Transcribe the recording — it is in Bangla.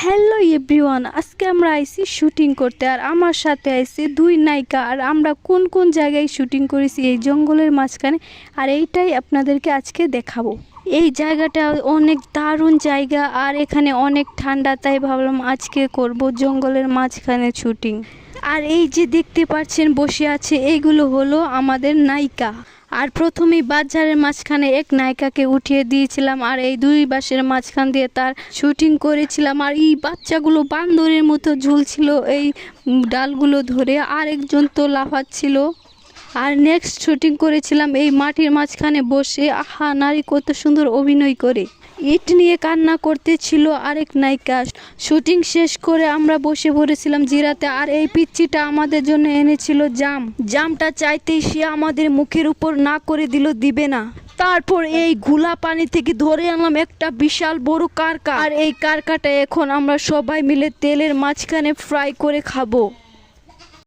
হ্যালো এভরিওয়ান, আজকে আমরা আইছি শুটিং করতে। আর আমার সাথে আইছে দুই নায়িকা। আর আমরা কোন কোন জায়গায় শুটিং করেছি এই জঙ্গলের মাঝখানে, আর এইটাই আপনাদেরকে আজকে দেখাবো। এই জায়গাটা অনেক দারুণ জায়গা, আর এখানে অনেক ঠান্ডা, তাই ভাবলাম আজকে করব জঙ্গলের মাঝখানে শুটিং। আর এই যে দেখতে পাচ্ছেন বসে আছে, এইগুলো হলো আমাদের নায়িকা। আর প্রথমেই বাজারের মাঝখানে এক নায়িকাকে উঠিয়ে দিয়েছিলাম, আর এই দুই বাঁশের মাঝখান দিয়ে তার শুটিং করেছিলাম। আর এই বাচ্চাগুলো বান্দরের মতো ঝুলছিল এই ডালগুলো ধরে, আর একজন তো লাফাচ্ছিল। আর নেক্সট শুটিং করেছিলাম এই মাটির মাঝখানে বসে। আহা, নারী কত সুন্দর অভিনয় করে। ইট নিয়ে কান্না করতেছিল আরেক নায়িকা। শুটিং শেষ করে আমরা বসে পড়েছিলাম জিরাতে। আর এই পিচ্চিটা আমাদের জন্য এনেছিল জামটা চাইতেই সে আমাদের মুখের উপর না করে দিবে না। তারপর এই ঘোলা পানি থেকে ধরে আনলাম একটা বিশাল বড় কারকা। আর এই কারকাটা এখন আমরা সবাই মিলে তেলের মাঝখানে ফ্রাই করে খাবো।